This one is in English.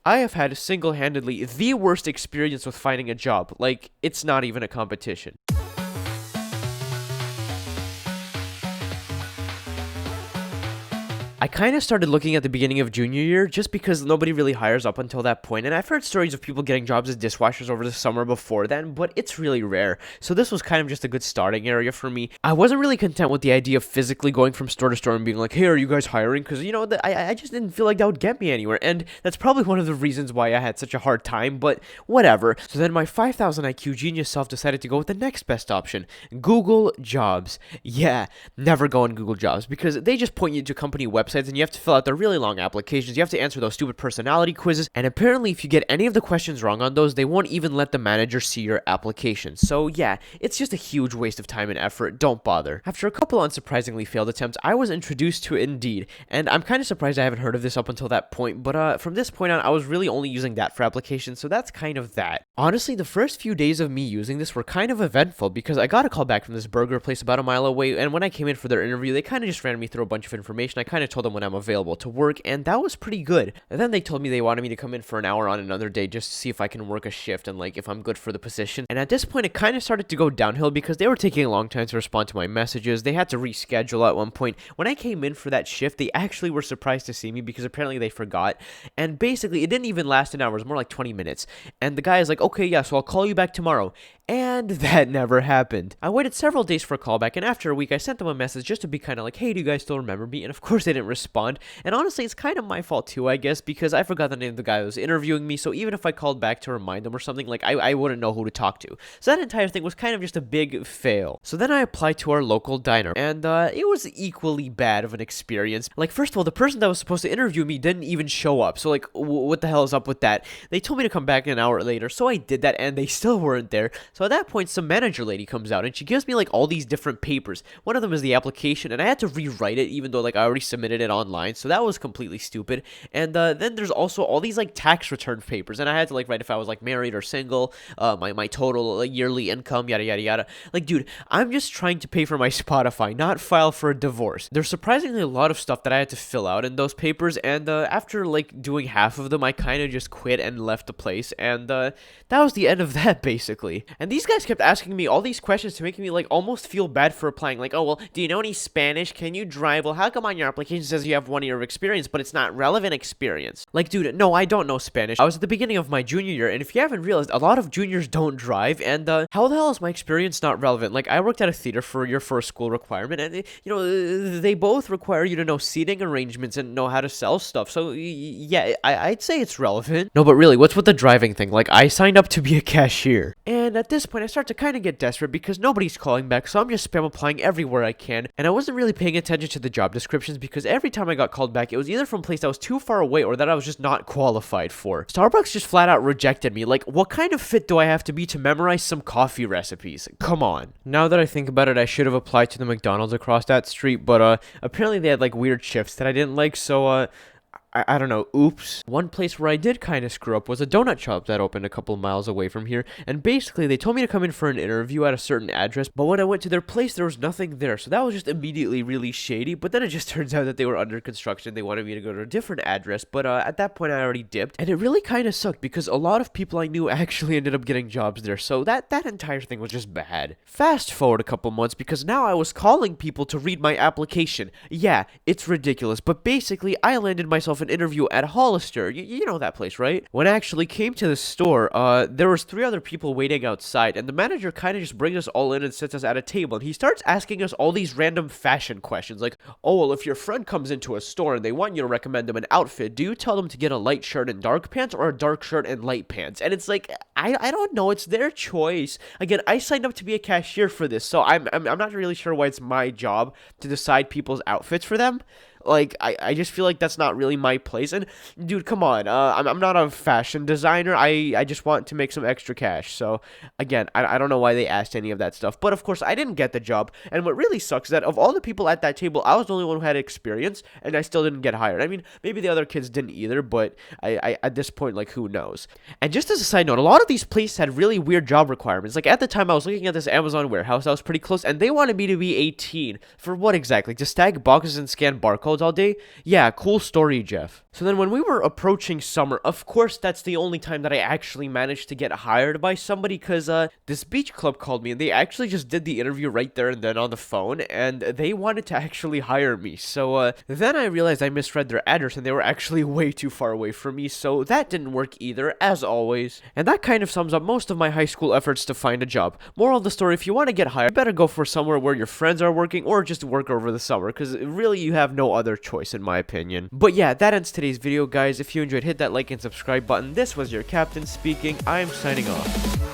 I have had single-handedly the worst experience with finding a job. Like, it's not even a competition. I kind of started looking at the beginning of junior year just because nobody really hires up until that point, and I've heard stories of people getting jobs as dishwashers over the summer before then, but it's really rare, so this was kind of just a good starting area for me. I wasn't really content with the idea of physically going from store to store and being like, hey, are you guys hiring? Because, I just didn't feel like that would get me anywhere, and that's probably one of the reasons why I had such a hard time, but whatever. So then my 5,000 IQ genius self decided to go with the next best option, Google Jobs. Yeah, never go on Google Jobs, because they just point you to company websites and you have to fill out their really long applications. You have to answer those stupid personality quizzes, and apparently if you get any of the questions wrong on those, they won't even let the manager see your application. So yeah, it's just a huge waste of time and effort. Don't bother. After a couple unsurprisingly failed attempts, I was introduced to Indeed, and I'm kind of surprised I haven't heard of this up until that point, but from this point on, I was really only using that for applications, so that's kind of that. Honestly, the first few days of me using this were kind of eventful because I got a call back from this burger place about a mile away, and when I came in for their interview, they kind of just ran me through a bunch of information. I kind of told them when I'm available to work, and that was pretty good. And then they told me they wanted me to come in for an hour on another day just to see if I can work a shift and like if I'm good for the position. And at this point, it kind of started to go downhill because they were taking a long time to respond to my messages. They had to reschedule at one point. When I came in for that shift, they actually were surprised to see me because apparently they forgot. And basically, it didn't even last an hour. It was more like 20 minutes. And the guy is like, okay, yeah, so I'll call you back tomorrow. And that never happened. I waited several days for a callback, and after a week, I sent them a message just to be kind of like, hey, do you guys still remember me? And of course, they didn't respond. And honestly, it's kind of my fault too, I guess, because I forgot the name of the guy who was interviewing me, so even if I called back to remind them or something, like, I wouldn't know who to talk to. So that entire thing was kind of just a big fail. So then I applied to our local diner, and it was equally bad of an experience. Like, first of all, the person that was supposed to interview me didn't even show up, so like, what the hell is up with that? They told me to come back an hour later, so I did that, and they still weren't there. So at that point, some manager lady comes out, and she gives me like all these different papers. One of them is the application, and I had to rewrite it even though like I already submitted it online, so that was completely stupid. And then there's also all these like tax return papers, and I had to like write if I was like married or single, my total like, yearly income, yada yada yada. Like, dude, I'm just trying to pay for my Spotify, not file for a divorce. There's surprisingly a lot of stuff that I had to fill out in those papers, and after like doing half of them, I kind of just quit and left the place, and that was the end of that basically. And these guys kept asking me all these questions to make me like almost feel bad for applying. Like, oh, well, do you know any Spanish? Can you drive? Well, how come on your application says you have 1 year of experience, but it's not relevant experience? Like, dude, no, I don't know Spanish. I was at the beginning of my junior year, and if you haven't realized, a lot of juniors don't drive, and how the hell is my experience not relevant? Like, I worked at a theater for your first school requirement, and, they both require you to know seating arrangements and know how to sell stuff, so, yeah, I'd say it's relevant. No, but really, what's with the driving thing? Like, I signed up to be a cashier, and at this point, I start to kind of get desperate because nobody's calling back, so I'm just spam applying everywhere I can, and I wasn't really paying attention to the job descriptions because every time I got called back, it was either from a place that was too far away or that I was just not qualified for. Starbucks just flat out rejected me. Like, what kind of fit do I have to be to memorize some coffee recipes? Come on. Now that I think about it, I should have applied to the McDonald's across that street, but apparently they had like weird shifts that I didn't like, so I don't know, oops. One place where I did kind of screw up was a donut shop that opened a couple miles away from here, and basically they told me to come in for an interview at a certain address, but when I went to their place, there was nothing there, so that was just immediately really shady. But then it just turns out that they were under construction. They wanted me to go to a different address, but at that point I already dipped, and it really kind of sucked because a lot of people I knew actually ended up getting jobs there, so that entire thing was just bad. Fast forward a couple months, because now I was calling people to read my application. Yeah, it's ridiculous, but basically I landed myself an interview at Hollister. You know that place, right? When I actually came to the store, there was 3 other people waiting outside, and the manager kind of just brings us all in and sits us at a table, and he starts asking us all these random fashion questions, like, oh, well, if your friend comes into a store and they want you to recommend them an outfit, do you tell them to get a light shirt and dark pants or a dark shirt and light pants? And it's like, I don't know, it's their choice. Again, I signed up to be a cashier for this, so I'm not really sure why it's my job to decide people's outfits for them. Like, I just feel like that's not really my place. And, dude, come on. I'm not a fashion designer. I just want to make some extra cash. So, again, I don't know why they asked any of that stuff. But, of course, I didn't get the job. And what really sucks is that of all the people at that table, I was the only one who had experience, and I still didn't get hired. I mean, maybe the other kids didn't either, but I at this point, like, who knows? And just as a side note, a lot of these places had really weird job requirements. Like, at the time, I was looking at this Amazon warehouse. I was pretty close, and they wanted me to be 18. For what exactly? To stack boxes and scan barcodes? clothes all day. Yeah, cool story, Jeff. So then when we were approaching summer, of course, that's the only time that I actually managed to get hired by somebody, because this beach club called me and they actually just did the interview right there and then on the phone, and they wanted to actually hire me. So then I realized I misread their address and they were actually way too far away from me, so that didn't work either, as always. And that kind of sums up most of my high school efforts to find a job. Moral of the story, if you want to get hired, you better go for somewhere where your friends are working, or just work over the summer, because really you have no other choice in my opinion. But yeah, that ends today's video, guys. If you enjoyed, hit that like and subscribe button. This was your captain speaking. I'm signing off.